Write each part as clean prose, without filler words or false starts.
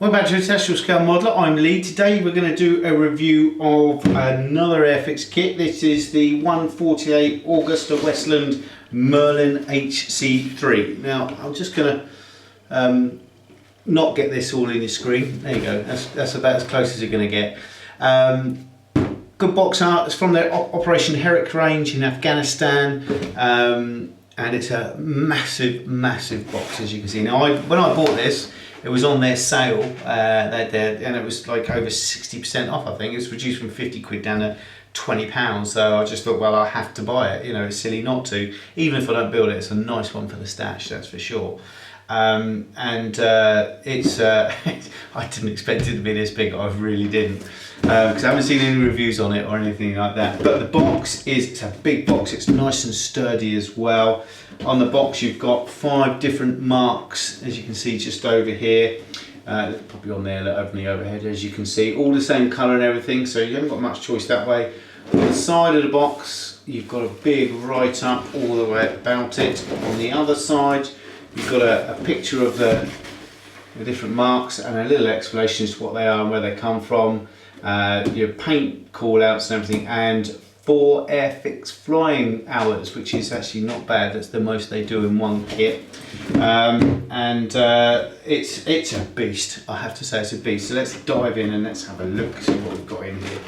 Welcome back to Industrial Scale Modeler. I'm Lee. Today we're going to do a review of another Airfix kit. This is the 148 Westland Merlin HC3. Now I'm just going to not get this all in your screen. There you go. That's about as close as you're going to get. Good box art. It's from their Operation Herrick range in Afghanistan. And it's a massive box, as you can see. Now when I bought this, it was on their sale, and it was like over 60% off, I think. It was reduced from 50 quid down to £20. So I just thought, well, I have to buy it. You know, it's silly not to. Even if I don't build it, it's a nice one for the stash, that's for sure. It's I didn't expect it to be this big. I really didn't, because I haven't seen any reviews on it or anything like that. But the box it's a big box. It's nice and sturdy as well. On the box you've got 5 different marks, as you can see just over here. Probably on there over the overhead, as you can see, all the same colour and everything. So you haven't got much choice that way. On the side of the box you've got a big write up all the way about it. On the other side you've got a picture of the different marks and a little explanation as to what they are and where they come from, your paint call outs and everything, and 4 Airfix flying hours, which is actually not bad. That's the most they do in one kit. It's a beast, I have to say. It's a beast. So let's dive in and let's have a look, see what we've got in here.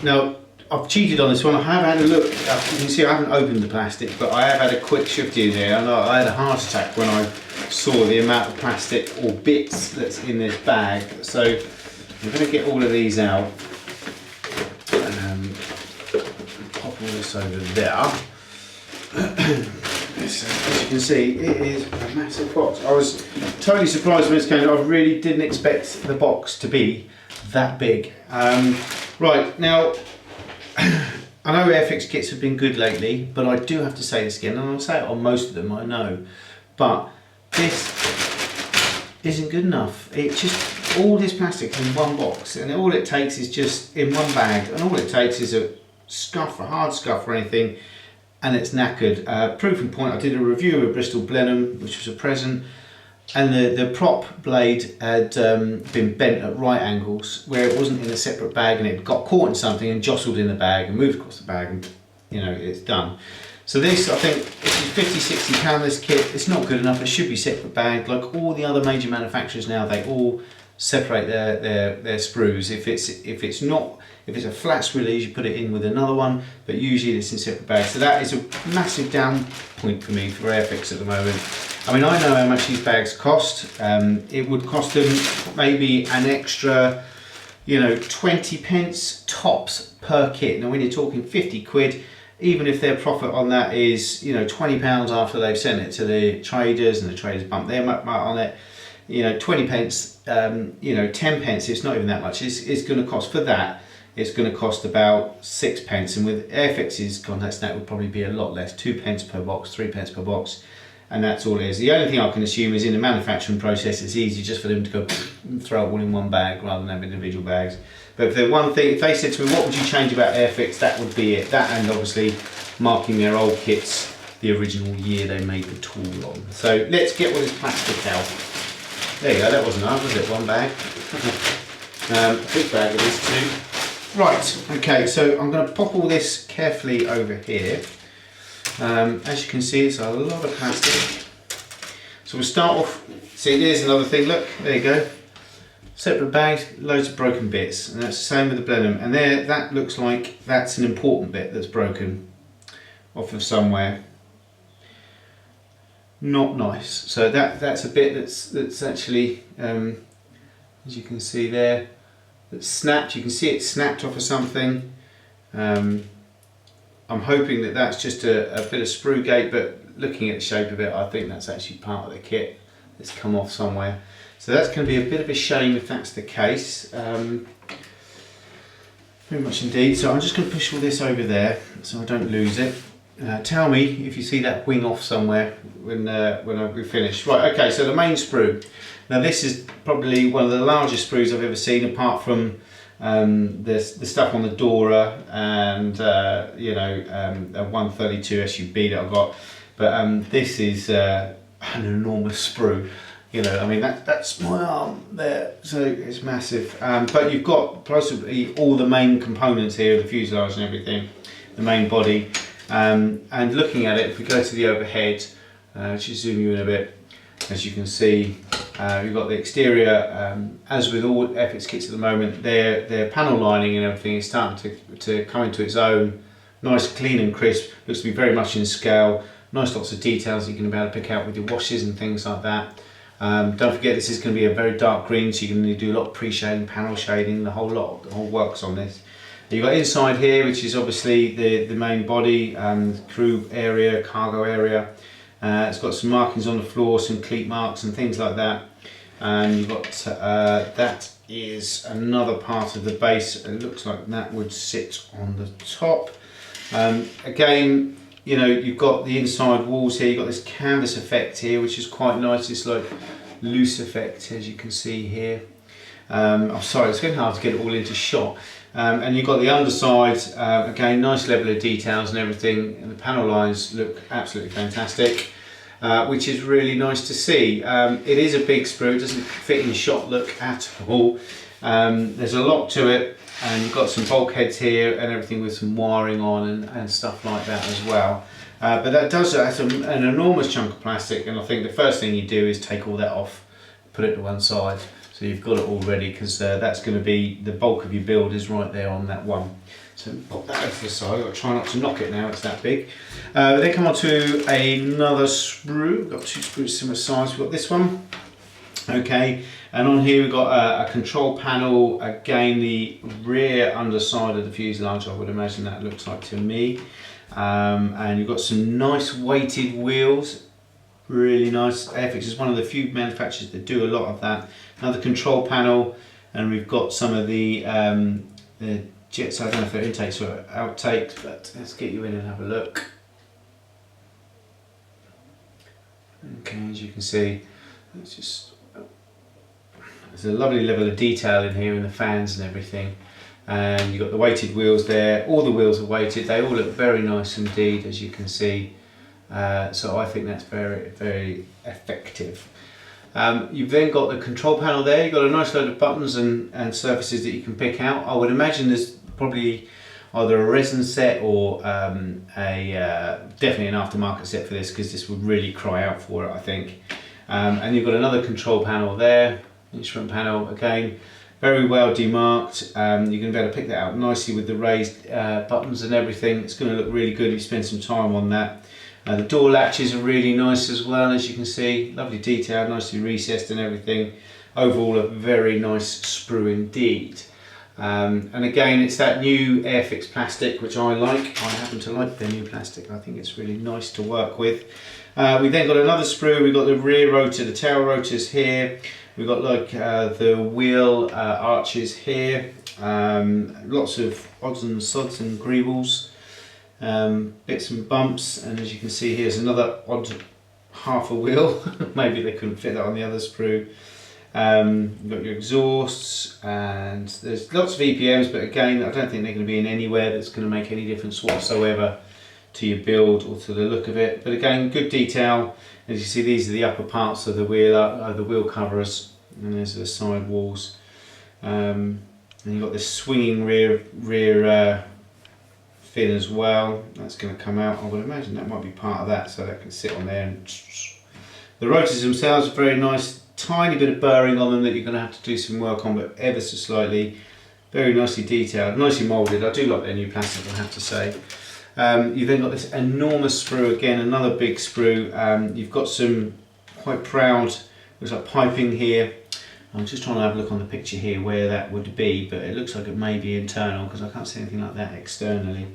Now I've cheated on this one. I have had a look. You can see I haven't opened the plastic, but I have had a quick shift in there. I had a heart attack when I saw the amount of plastic or bits that's in this bag. So I'm going to get all of these out. Pop all this over there. So, as you can see, it is a massive box. I was totally surprised when this came. I really didn't expect the box to be that big. Right, now I know Airfix kits have been good lately, but I do have to say this again, and I'll say it on most of them, I know, but this isn't good enough. It's just all this plastic in one box, and all it takes is just in one bag, and all it takes is a scuff, a hard scuff or anything, and it's knackered. Proof in point, I did a review of a Bristol Blenheim, which was a present, and the prop blade had been bent at right angles, where it wasn't in a separate bag, and it got caught in something and jostled in the bag and moved across the bag, and you know, it's done. So this, I think, this is £50–60 this kit. It's not good enough. It should be separate bagged, like all the other major manufacturers now. They all separate their sprues. If it's a flat sprue lead, you put it in with another one, but usually it's in separate bags. So that is a massive down point for me for Airfix at the moment. I mean, I know how much these bags cost. It would cost them maybe an extra, 20 pence tops per kit. Now when you're talking 50 quid, even if their profit on that is, £20 after they've sent it to the traders and the traders bump their mark on it, 20 pence, 10 pence, it's not even that much. It's going to cost for that. It's going to cost about 6 pence, and with Airfix's contacts that would probably be a lot less, 2 pence per box, 3 pence per box, and that's all it is. The only thing I can assume is in the manufacturing process it's easy just for them to go and throw it all in one bag rather than have individual bags. But if if they said to me, what would you change about Airfix, that would be it. That, and obviously marking their old kits the original year they made the tool on. So let's get all this plastic out. There you go, that wasn't hard, was it? One bag. Big bag it is too. Right, okay, so I'm going to pop all this carefully over here. As you can see, it's a lot of plastic. So we'll start off, see there's another thing, look, there you go. Separate bags, loads of broken bits, and that's the same with the Blenheim. And there, that looks like that's an important bit that's broken off of somewhere. Not nice. So that's a bit that's actually, as you can see there, that's snapped. You can see it snapped off of something. I'm hoping that that's just a bit of sprue gate, but looking at the shape of it, I think that's actually part of the kit that's come off somewhere. So that's going to be a bit of a shame if that's the case. Very much indeed. So I'm just going to push all this over there so I don't lose it. Tell me if you see that wing off somewhere when we finish. Right, okay, so the main sprue. Now this is probably one of the largest sprues I've ever seen, apart from the stuff on the Dora and a 132 SUB that I've got. But this is an enormous sprue. You know, I mean that's my arm there, so it's massive. But you've got possibly all the main components here, the fuselage and everything, the main body. And looking at it, if we go to the overhead, just zoom you in a bit, as you can see, you've got the exterior. As with all Airfix kits at the moment, their panel lining and everything is starting to come into its own. Nice, clean and crisp. Looks to be very much in scale. Nice, lots of details you can be able to pick out with your washes and things like that. Don't forget, this is going to be a very dark green, so you're going to do a lot of pre-shading, panel shading, the whole works on this. You've got inside here, which is obviously the main body, crew area, cargo area. It's got some markings on the floor, some cleat marks and things like that. And you've got that is another part of the base. It looks like that would sit on the top. Again, you know, you've got the inside walls here. You've got this canvas effect here, which is quite nice. It's like loose effect, as you can see here. I'm sorry, it's getting hard to get it all into shot. And you've got the underside, again, nice level of details and everything. And the panel lines look absolutely fantastic, which is really nice to see. It is a big sprue, it doesn't fit in shot look at all. There's a lot to it. And you've got some bulkheads here and everything with some wiring on and stuff like that as well. But that's an enormous chunk of plastic, and I think the first thing you do is take all that off, put it to one side, so you've got it all ready, because that's going to be the bulk of your build is right there on that one. So pop that over to the side. I've got to try not to knock it now, it's that big. Then come on to another sprue. We've got two sprues similar size. We've got this one. Okay, and on here we've got a control panel, again the rear underside of the fuselage, I would imagine that looks like to me. And you've got some nice weighted wheels, really nice. Airfix is one of the few manufacturers that do a lot of that. Another control panel, and we've got some of the jets. I don't know if they're intakes or outtakes, but let's get you in and have a look. Okay, as you can see, it's just, there's a lovely level of detail in here in the fans and everything. And you've got the weighted wheels there. All the wheels are weighted. They all look very nice indeed, as you can see. So I think that's very, very effective. You've then got the control panel there. You've got a nice load of buttons and surfaces that you can pick out. I would imagine there's probably either a resin set or definitely an aftermarket set for this, because this would really cry out for it, I think. And you've got another control panel there. Instrument panel, again, very well demarked. You're going to be able to pick that out nicely with the raised buttons and everything. It's going to look really good if you spend some time on that. The door latches are really nice as well, as you can see. Lovely detail, nicely recessed and everything. Overall, a very nice sprue indeed. And again, it's that new Airfix plastic, which I like. I happen to like the new plastic. I think it's really nice to work with. We've then got another sprue. We've got the rear rotor, the tail rotors here. We've got like the wheel arches here, lots of odds and sods and greebles, bits and bumps, and as you can see here's another odd half a wheel. Maybe they couldn't fit that on the other sprue. You've got your exhausts, and there's lots of EPMs, but again I don't think they're going to be in anywhere that's going to make any difference whatsoever to your build or to the look of it. But again, good detail. As you see, these are the upper parts of the wheel covers, and there's the side walls. And you've got this swinging rear fin as well. That's going to come out. I would imagine that might be part of that, so that can sit on there. And the rotors themselves are very nice. Tiny bit of burring on them that you're going to have to do some work on, but ever so slightly. Very nicely detailed, nicely moulded. I do like their new plastic, I have to say. You've then got this enormous sprue, again another big sprue. You've got some quite proud, looks like piping here. I'm just trying to have a look on the picture here where that would be, but it looks like it may be internal, because I can't see anything like that externally.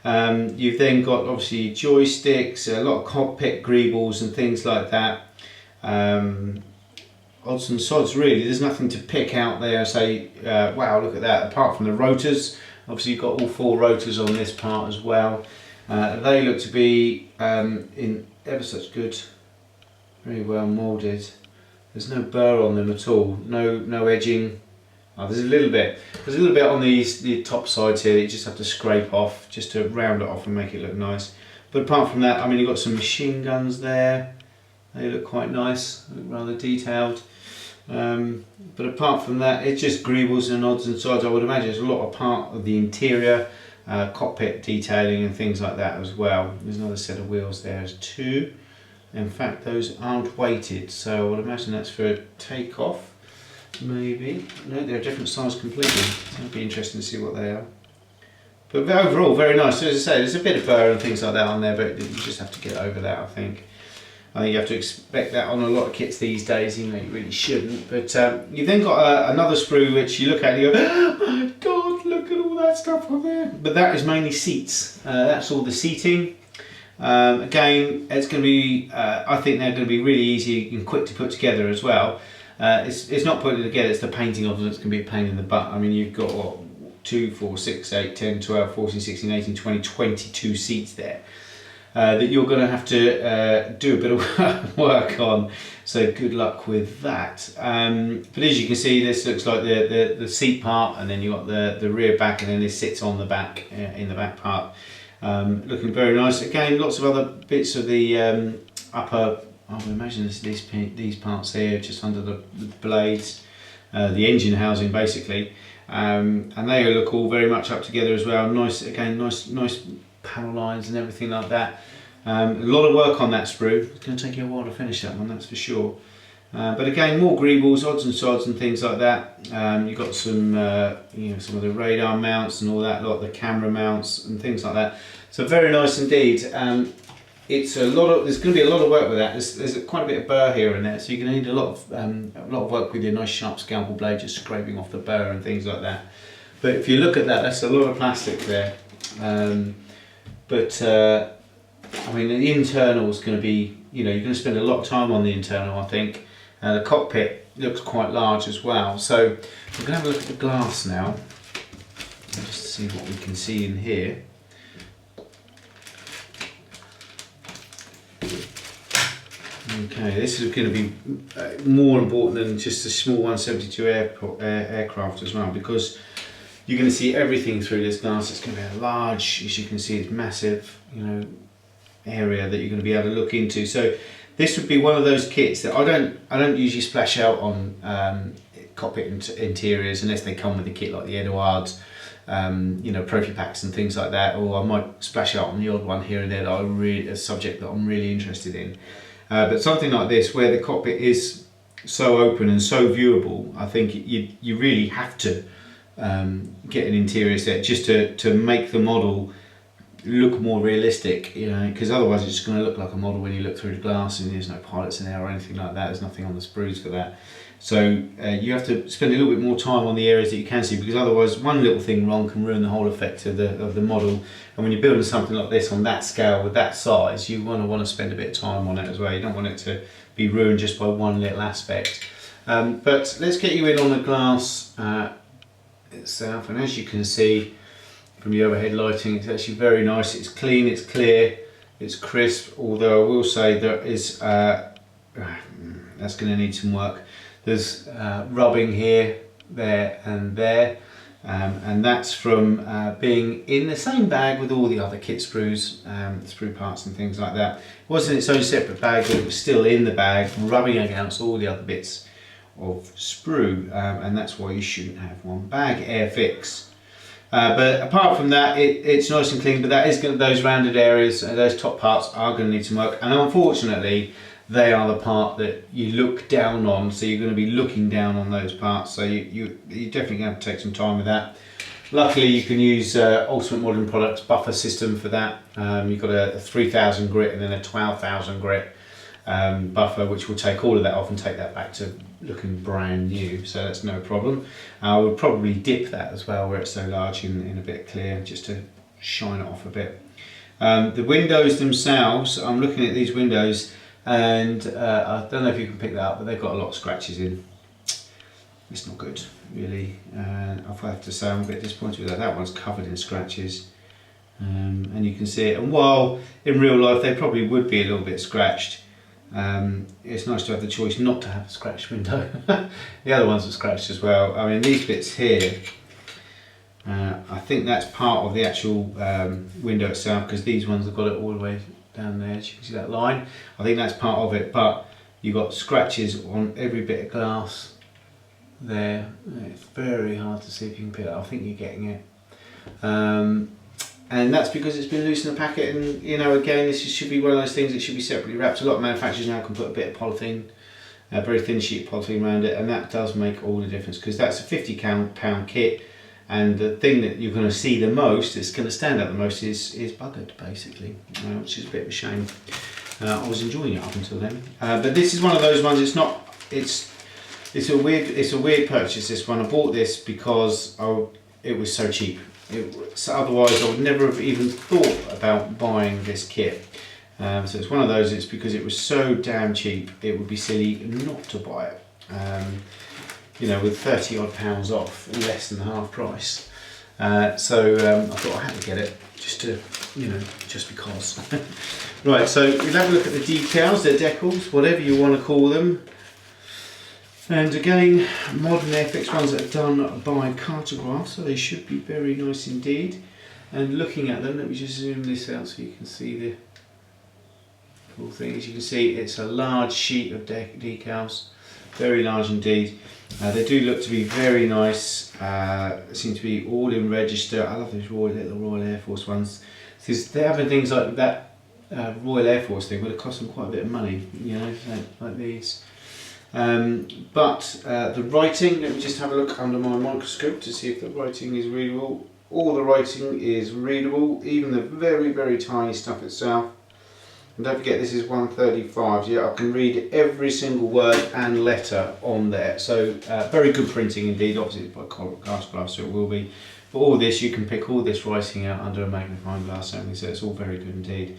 You've then got obviously joysticks, a lot of cockpit greebles and things like that. Odds and sods really, there's nothing to pick out there and say, wow, look at that, apart from the rotors. Obviously you've got all 4 rotors on this part as well. They look to be in ever such good, very well moulded. There's no burr on them at all, no edging. Oh, there's a little bit on the top sides here that you just have to scrape off, just to round it off and make it look nice. But apart from that, I mean, you've got some machine guns there. They look quite nice, look rather detailed. But apart from that, it's just greebles and odds and sods. I would imagine it's a lot of part of the interior, cockpit detailing and things like that as well. There's another set of wheels there, there's two. In fact, those aren't weighted, so I would imagine that's for a takeoff, maybe. No, they're a different size completely, so it'll be interesting to see what they are. But overall, very nice. So as I say, there's a bit of burr and things like that on there, but you just have to get over that, I think. I think you have to expect that on a lot of kits these days, even though you really shouldn't. But you've then got another sprue which you look at and you go, oh my god, look at all that stuff on there. But that is mainly seats. That's all the seating. Again, it's going to be, I think they're going to be really easy and quick to put together as well. It's not putting it together, it's the painting of them that's going to be a pain in the butt. I mean, you've got what, 2, 4, 6, 8, 10, 12, 14, 16, 18, 20, 22 seats there. That you're going to have to do a bit of work on, so good luck with that. But as you can see, this looks like the seat part, and then you've got the rear back, and then this sits on the back, in the back part. Looking very nice. Again, lots of other bits of the upper, I would imagine these parts here, just under the blades, the engine housing basically, and they look all very much up together as well. Nice, again, nice panel lines and everything like that. A lot of work on that sprue. It's going to take you a while to finish that one, that's for sure. But again, more greebles, odds and sods and things like that. You've got some, some of the radar mounts and all that, lot the camera mounts and things like that. So very nice indeed. It's a lot of. There's going to be a lot of work with that. There's quite a bit of burr here and there, so you're going to need a lot of work with your nice sharp scalpel blade, just scraping off the burr and things like that. But if you look at that, that's a lot of plastic there. I mean, the internal is going to be, you're going to spend a lot of time on the internal, I think. The cockpit looks quite large as well. So we're going to have a look at the glass now, just to see what we can see in here. Okay, this is going to be more important than just a small 172 aircraft as well, because you're going to see everything through this glass. It's going to be a large, as you can see, it's massive, area that you're going to be able to look into. So this would be one of those kits that I don't usually splash out on cockpit interiors unless they come with a kit like the Edouards, Profi packs and things like that. Or I might splash out on the odd one here and there that a subject that I'm really interested in. But something like this, where the cockpit is so open and so viewable, I think you really have to get an interior set just to make the model look more realistic, because otherwise it's just going to look like a model when you look through the glass and there's no pilots in there or anything like that. There's nothing on the sprues for that. So you have to spend a little bit more time on the areas that you can see, because otherwise one little thing wrong can ruin the whole effect of the model. And when you're building something like this on that scale with that size, you want to spend a bit of time on it as well. You don't want it to be ruined just by one little aspect. But let's get you in on the glass itself, and as you can see from the overhead lighting, it's actually very nice. It's clean, it's clear, it's crisp, although I will say there is that's going to need some work. There's rubbing here, there and there, and that's from being in the same bag with all the other kit sprues, sprue parts and things like that. It wasn't its own separate bag, but it was still in the bag, rubbing against all the other bits of sprue, and that's why you shouldn't have one bag. Airfix. But apart from that, it's nice and clean, but that is those rounded areas, those top parts are going to need some work, and unfortunately they are the part that you look down on, so you're going to be looking down on those parts, so you're definitely going to have to take some time with that. Luckily you can use Ultimate Modern Products buffer system for that. You've got a 3000 grit and then a 12,000 grit buffer, which will take all of that off and take that back to looking brand new, so that's no problem. I would probably dip that as well where it's so large in a bit clear, just to shine it off a bit. The windows themselves, I'm looking at these windows and I don't know if you can pick that up, but they've got a lot of scratches in. It's not good really, and I have to say I'm a bit disappointed with that. That one's covered in scratches, and you can see it, and while in real life they probably would be a little bit scratched, it's nice to have the choice not to have a scratched window. The other ones are scratched as well. I mean, these bits here, I think that's part of the actual window itself, because these ones have got it all the way down there, as you can see that line. I think that's part of it, but you've got scratches on every bit of glass there. It's very hard to see if you can pick it up. I think you're getting it. And that's because it's been loose in the packet, and you know, again, this should be one of those things that should be separately wrapped. A lot of manufacturers now can put a bit of polythene, a very thin sheet of polythene around it, and that does make all the difference, because that's a £50 kit, and the thing that you're going to see the most, that's going to stand out the most, is buggered, basically, which is a bit of a shame. I was enjoying it up until then, but this is one of those ones. It's a weird purchase. This one, I bought this because it was so cheap. Otherwise, I would never have even thought about buying this kit. So it's one of those. It's because it was so damn cheap. It would be silly not to buy it. You know, with 30 odd pounds off, less than half price. So I thought I had to get it, just to, you know, just because. Right. So we'll have a look at the decals, the decals, whatever you want to call them. And again, modern Airfix ones that are done by Cartograph, so they should be very nice indeed. And looking at them, let me just zoom this out so you can see the full thing. As you can see, it's a large sheet of decals, very large indeed. They do look to be very nice. Seem to be all in register. I love those little Royal Air Force ones, because they're having things like that Royal Air Force thing would have cost them quite a bit of money, you know, like these. But the writing, let me just have a look under my microscope to see if the writing is readable. All the writing is readable, even the very, very tiny stuff itself. And don't forget, this is 135, so yeah, I can read every single word and letter on there. So very good printing indeed. Obviously it's by Cartograph, so it will be. For all this, you can pick all this writing out under a magnifying glass only, so it's all very good indeed.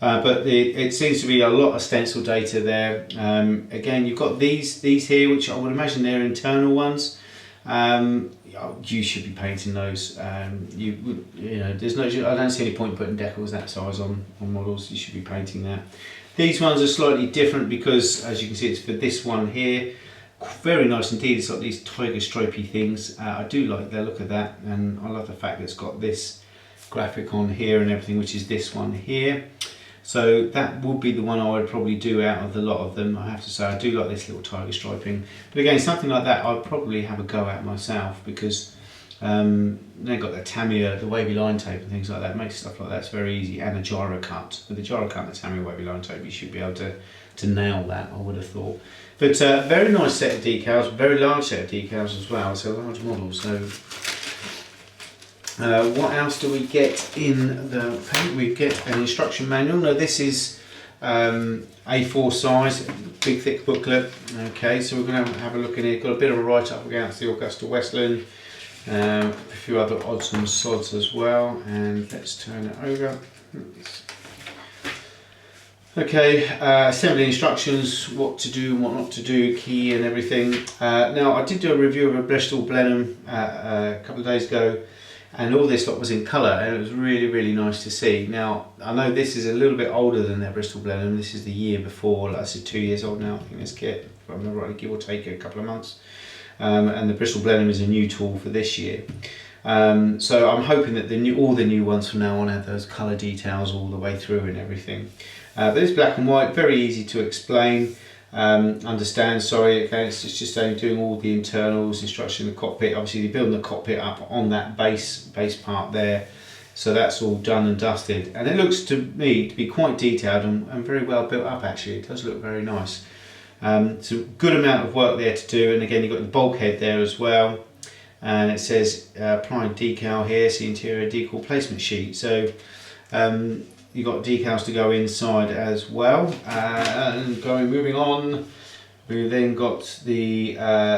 But it seems to be a lot of stencil data there. Again, you've got these here, which I would imagine they're internal ones. You should be painting those. You know, there's no. I don't see any point putting decals that size on models. You should be painting that. These ones are slightly different because, as you can see, it's for this one here. Very nice indeed. It's got these tiger stripy things. I do like the look of that, and I love the fact that it's got this graphic on here and everything, which is this one here. So that would be the one I would probably do out of the lot of them. I have to say, I do like this little tiger striping. But again, something like that I'd probably have a go at myself, because they've got the Tamiya, the wavy line tape and things like that. It makes stuff like that's very easy, and a gyro cut. With the gyro cut and the Tamiya wavy line tape, you should be able to nail that, I would have thought. But very nice set of decals, very large set of decals as well. It's a large model. So what else do we get in the paint? We get an instruction manual. Now this is A4 size, big thick booklet. Okay, so we're going to have a look in here. Got a bit of a write-up against the Augusta Westland, a few other odds and sods as well. And let's turn it over. Okay, assembly instructions, what to do and what not to do, key and everything. Now I did do a review of a Bristol Blenheim a couple of days ago, and all this lot was in colour, and it was really, really nice to see. Now I know this is a little bit older than their Bristol Blenheim. This is the year before, like I said, 2 years old now, I think, this kit, if I remember rightly, give or take a couple of months. And the Bristol Blenheim is a new tool for this year. So I'm hoping that all the new ones from now on have those colour details all the way through and everything. But it's black and white, very easy to explain, understand. Sorry, okay, it's just doing all the internals, instruction of the cockpit. Obviously they're building the cockpit up on that base part there, so that's all done and dusted. And it looks to me to be quite detailed and very well built up actually. It does look very nice. So a good amount of work there to do, and again you've got the bulkhead there as well. And it says applying decal here, see interior decal placement sheet. So you've got decals to go inside as well. And moving on, we've then got the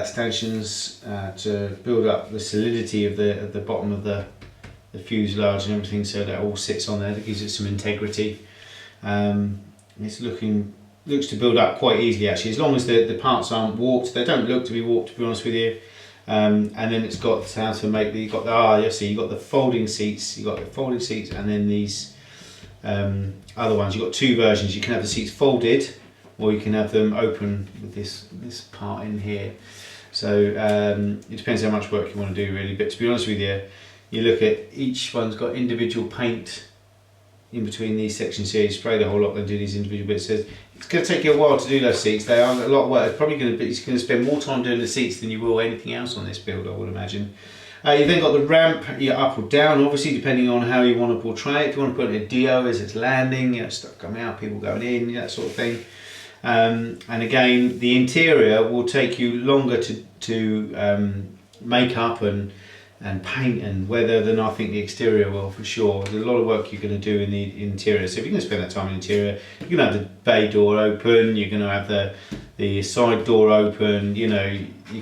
stanchions to build up the solidity of the bottom of the fuselage and everything, so that all sits on there. That gives it some integrity. It's looks to build up quite easily actually, as long as the parts aren't warped. They don't look to be warped, to be honest with you. And then it's got how to make you've got the folding seats. You've got the folding seats, and then these other ones. You've got two versions. You can have the seats folded, or you can have them open with this part in here. So it depends how much work you want to do really. But to be honest with you, you look at each one's got individual paint in between these sections here. You spray the whole lot, then do these individual bits. It says it's going to take you a while to do those seats. They are a lot of work. It's probably going to be, you're going to spend more time doing the seats than you will anything else on this build, I would imagine. You've then got the ramp, you're up or down, obviously depending on how you want to portray it. If you want to put it in a DO as it's landing, stuff coming out, people going in, that sort of thing. And again, the interior will take you longer to make up and paint and weather than I think the exterior will, for sure. There's a lot of work you're going to do in the interior. So if you're going to spend that time in the interior, you're going to have the bay door open, you're going to have the side door open, you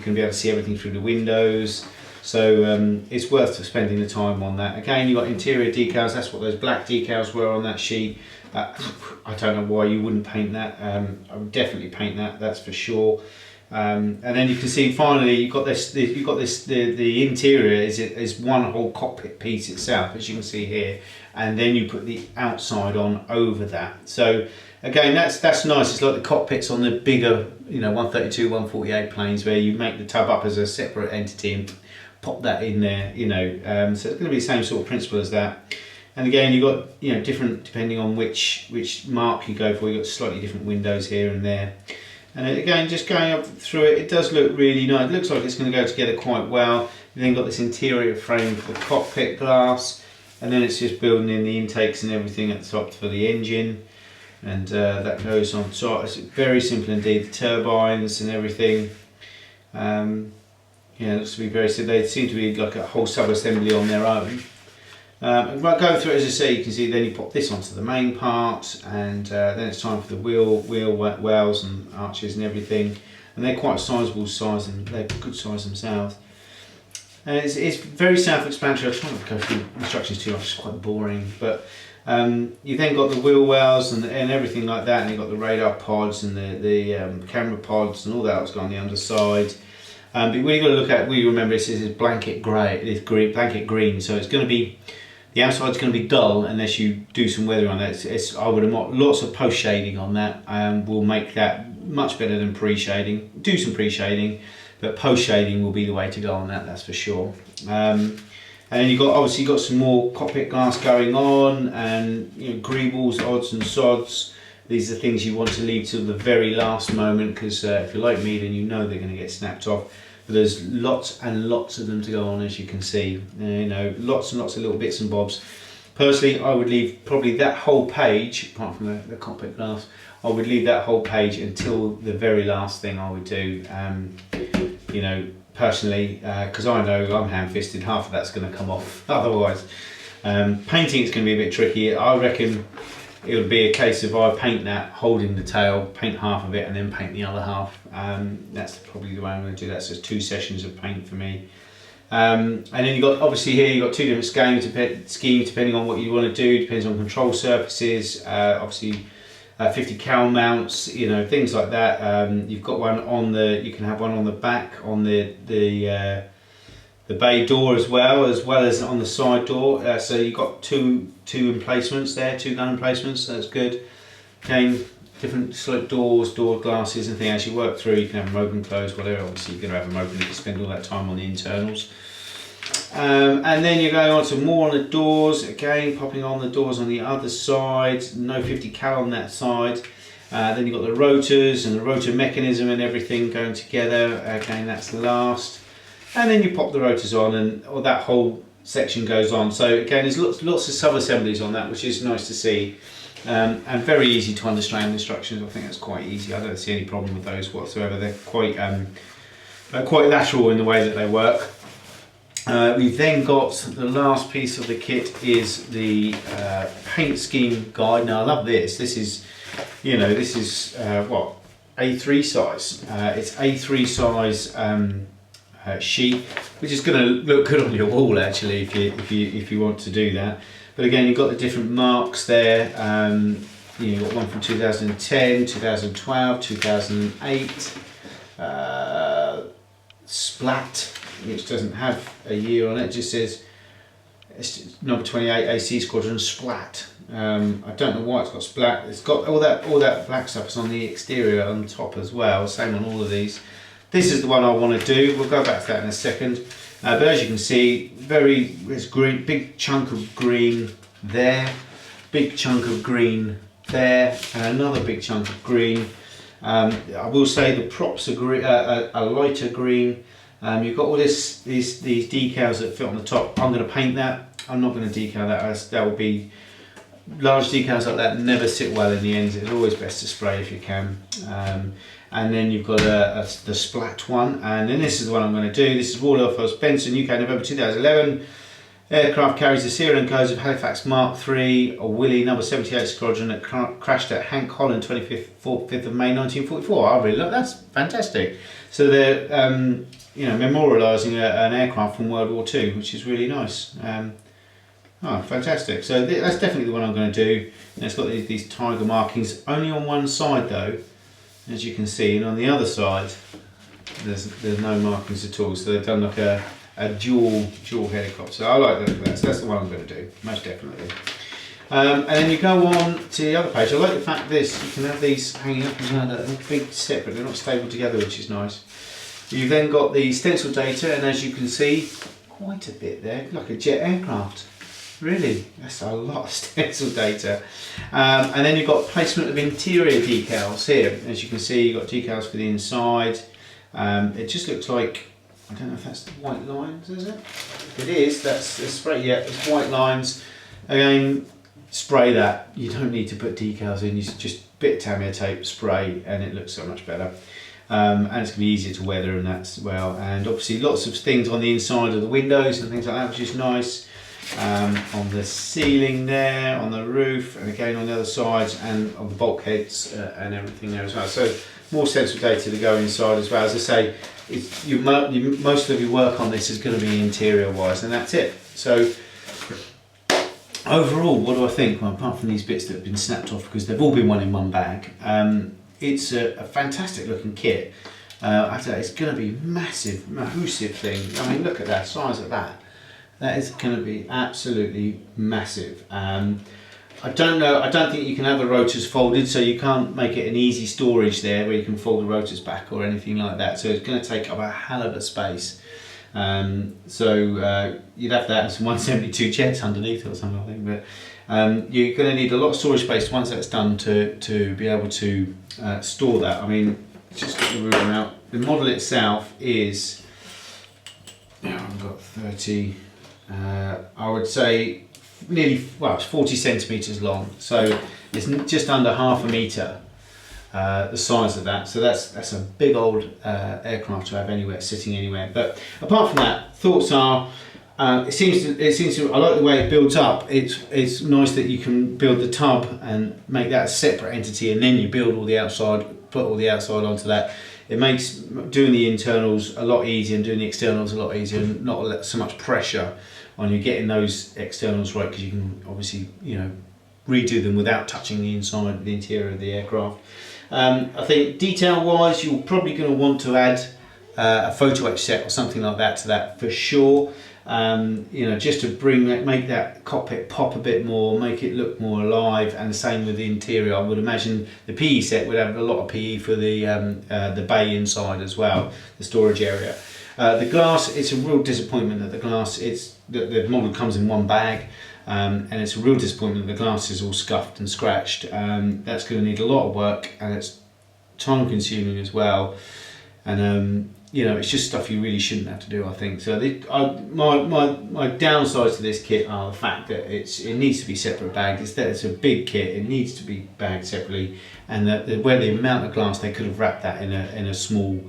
can be able to see everything through the windows. So it's worth spending the time on that. Again, you've got interior decals. That's what those black decals were on that sheet. I don't know why you wouldn't paint that. I would definitely paint that, that's for sure. And then you can see finally you've got this. The interior is one whole cockpit piece itself, as you can see here, and then you put the outside on over that. So again, that's nice. It's like the cockpits on the bigger, 132, 148 planes, where you make the tub up as a separate entity and pop that in there. So it's going to be the same sort of principle as that. And again, you've got different, depending on which mark you go for. You've got slightly different windows here and there. And again, just going up through it, it does look really nice. It looks like it's going to go together quite well. You've then got this interior frame for the cockpit glass, and then it's just building in the intakes and everything at the top for the engine, and that goes on top. It's very simple indeed. The turbines and everything. It looks to be very simple. They seem to be like a whole sub-assembly on their own. Going through it, as I say, you can see then you pop this onto the main part, and then it's time for the wheel wells and arches and everything, and they're quite a sizable size and they're good size themselves. And it's very self-explanatory. I try not to go through instructions too much, it's quite boring, but you've then got the wheel wells and everything like that, and you've got the radar pods and the camera pods and all that that's got on the underside. But what you've got to look at, we remember this is blanket grey, this blanket green, so it's going to be, the outside's going to be dull unless you do some weather on that. I would have lots of post shading on that, and will make that much better than pre-shading. Do some pre-shading, but post shading will be the way to go on that, that's for sure. And then you've got obviously got some more cockpit glass going on, and greebles, odds and sods. These are things you want to leave till the very last moment, because if you're like me, then they're going to get snapped off. But there's lots and lots of them to go on, as you can see. Lots and lots of little bits and bobs. Personally, I would leave probably that whole page, apart from the cockpit glass, I would leave that whole page until the very last thing I would do. Personally, because I know I'm ham-fisted, half of that's going to come off otherwise. Painting is going to be a bit tricky. I reckon it would be a case of I paint that holding the tail, paint half of it and then paint the other half. That's probably the way I'm going to do that. So it's 2 sessions of paint for me. And then you've got, obviously here you've got 2 different schemes depending on what you want to do. Depends on control surfaces, obviously 50 cal mounts, things like that. You've got one on you can have one on the back on the bay door as well as on the side door. So you've got two emplacements there, 2 gun emplacements, so that's good. Again, different slope doors, door glasses and things. As you work through, you can have them open, closed, whatever. Obviously you're going to have them open if you spend all that time on the internals. And then you're going on to more on the doors, again popping on the doors on the other side, no 50 cal on that side. Then you've got the rotors and the rotor mechanism and everything going together, again that's last. And then you pop the rotors on and that whole section goes on. So again, there's lots of sub-assemblies on that, which is nice to see. And very easy to understand instructions. I think that's quite easy. I don't see any problem with those whatsoever. They're quite lateral in the way that they work. We've then got the last piece of the kit is the paint scheme guide. Now I love this. This is, what, A3 size. It's A3 size sheet, which is going to look good on your wall actually if you want to do that. But again, you've got the different marks there. You've got one from 2010, 2012, 2008. Splat, which doesn't have a year on it, just says it's number 28 AC Squadron Splat. I don't know why it's got splat. It's got all that black stuff is on the exterior on top as well, same on all of these. This is the one I want to do. We'll go back to that in a second. But as you can see, it's green, big chunk of green there. big chunk of green there, and another big chunk of green. I will say the props are green, a lighter green. You've got all these decals that fit on the top. I'm going to paint that. I'm not going to decal that, as that will be, large decals like that never sit well in the ends. It's always best to spray if you can. And then you've got the splat one, and then this is the one I'm going to do. This is Waldorf Benson, UK, November 2011. Aircraft carries the serial codes of Halifax Mark III, a Willie number 78 squadron that crashed at Hank Holland 5th of May 1944. I really love, that's fantastic. So they're you know, memorialising an aircraft from World War II, which is really nice. Oh, fantastic. So that's definitely the one I'm going to do. And it's got these tiger markings only on one side though, as you can see, and on the other side there's no markings at all. So they've done like a dual helicopter. So I like that. So that's the one I'm going to do, most definitely. And then you go on to the other page. I like the fact this, you can have these hanging up and down, they're big separate, they're not stable together, which is nice. You've then got the stencil data, and as you can see, quite a bit there, like a jet aircraft. Really, that's a lot of stencil data. And then you've got placement of interior decals here. As you can see, you've got decals for the inside. It just looks like, I don't know if that's the white lines, is it? It is, that's the spray, yeah, it's white lines. Again, spray that. You don't need to put decals in, you just bit of Tamiya tape, spray, and it looks so much better. And it's going to be easier to weather and that as well. And obviously lots of things on the inside of the windows and things like that, which is nice. On the ceiling there, on the roof, and again on the other sides, and on the bulkheads and everything there as well. So more stencil data to go inside as well. As I say, most of your work on this is going to be interior wise, and that's it. So overall, what do I think? Well, apart from these bits that have been snapped off because they've all been one in one bag, it's a fantastic looking kit. After that, it's going to be massive, massive thing. I mean, look at that size of that. That is going to be absolutely massive. I don't think you can have the rotors folded, so you can't make it an easy storage there where you can fold the rotors back or anything like that. So it's going to take up a hell of a space. So you'd have that and some 172 jets underneath or something, I think. But you're going to need a lot of storage space once that's done to be able to store that. I mean, just get the ruler out. The model itself is, I've got 30. I would say nearly, well, it's 40 centimetres long, so it's just under half a metre, the size of that. So that's a big old aircraft to have anywhere, sitting anywhere. But apart from that, thoughts are, it seems to, I like the way it builds up. It's nice that you can build the tub and make that a separate entity, and then you build all the outside, put all the outside onto that. It makes doing the internals a lot easier and doing the externals a lot easier, and not so much pressure on you getting those externals right, because you can obviously, you know, redo them without touching the inside, the interior of the aircraft. I think detail wise, you're probably going to want to add a photo etch set or something like that to that for sure. You know, just to make that cockpit pop a bit more, make it look more alive, and the same with the interior. I would imagine the PE set would have a lot of PE for the bay inside as well, the storage area. The glass, it's a real disappointment that the glass, the model comes in one bag, and it's a real disappointment that the glass is all scuffed and scratched. That's going to need a lot of work, and it's time consuming as well. And you know, it's just stuff you really shouldn't have to do, I think. So my downsides to this kit are the fact that it needs to be separate bagged. It's a big kit, it needs to be bagged separately, and where the amount of glass, they could have wrapped that in a small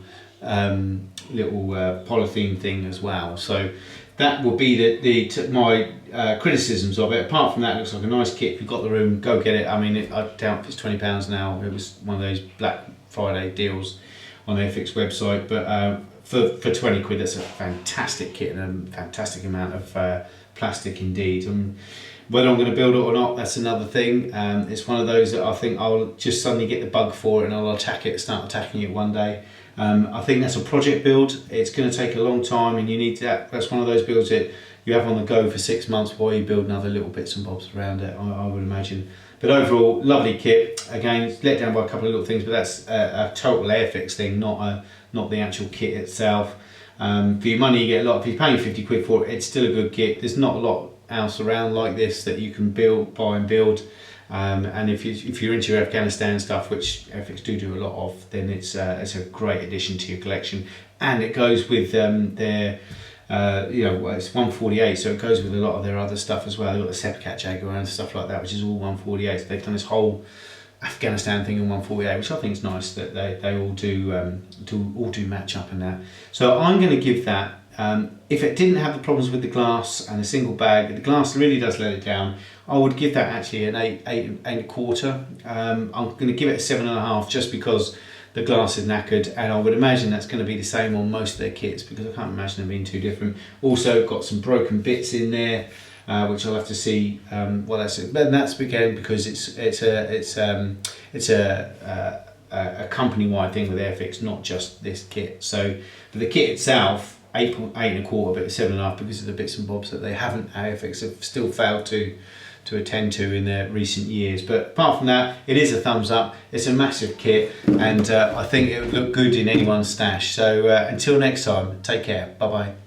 little polythene thing as well. So that will be my criticisms of it. Apart from that, it looks like a nice kit. If you've got the room, go get it. I mean, I doubt if it's £20 now. It was one of those Black Friday deals on the Airfix website, but for 20 quid, that's a fantastic kit and a fantastic amount of plastic indeed. And whether I'm going to build it or not, that's another thing. It's one of those that I think I'll just suddenly get the bug for it, and I'll start attacking it one day. I think that's a project build. It's going to take a long time, and you need that. That's one of those builds that you have on the go for 6 months while you build other little bits and bobs around it, I would imagine. But overall, lovely kit. Again, it's let down by a couple of little things, but that's a total Airfix thing, not the actual kit itself. For your money, you get a lot. If you're paying 50 quid for it, it's still a good kit. There's not a lot else around like this that you can buy and build. And if you're into your Afghanistan stuff, which Airfix do a lot of, then it's a great addition to your collection. And it goes with their, it's 148, so it goes with a lot of their other stuff as well. They've got the Sepcat Jaguar and stuff like that, which is all 148. So they've done this whole Afghanistan thing in 148, which I think is nice that they all do match up in that. So I'm going to give that. If it didn't have the problems with the glass and a single bag, the glass really does let it down. I would give that actually an 8.25. I'm going to give it a 7.5 just because the glass is knackered, and I would imagine that's going to be the same on most of their kits because I can't imagine them being too different. Also got some broken bits in there, which I'll have to see. Well, that's again because it's a company-wide thing with Airfix, not just this kit. So for the kit itself, 8.25, but 7.5 because of the bits and bobs that they haven't. Airfix have still failed to attend to in their recent years. But apart from that, it is a thumbs up. It's a massive kit, and I think it would look good in anyone's stash. So until next time, take care. Bye bye.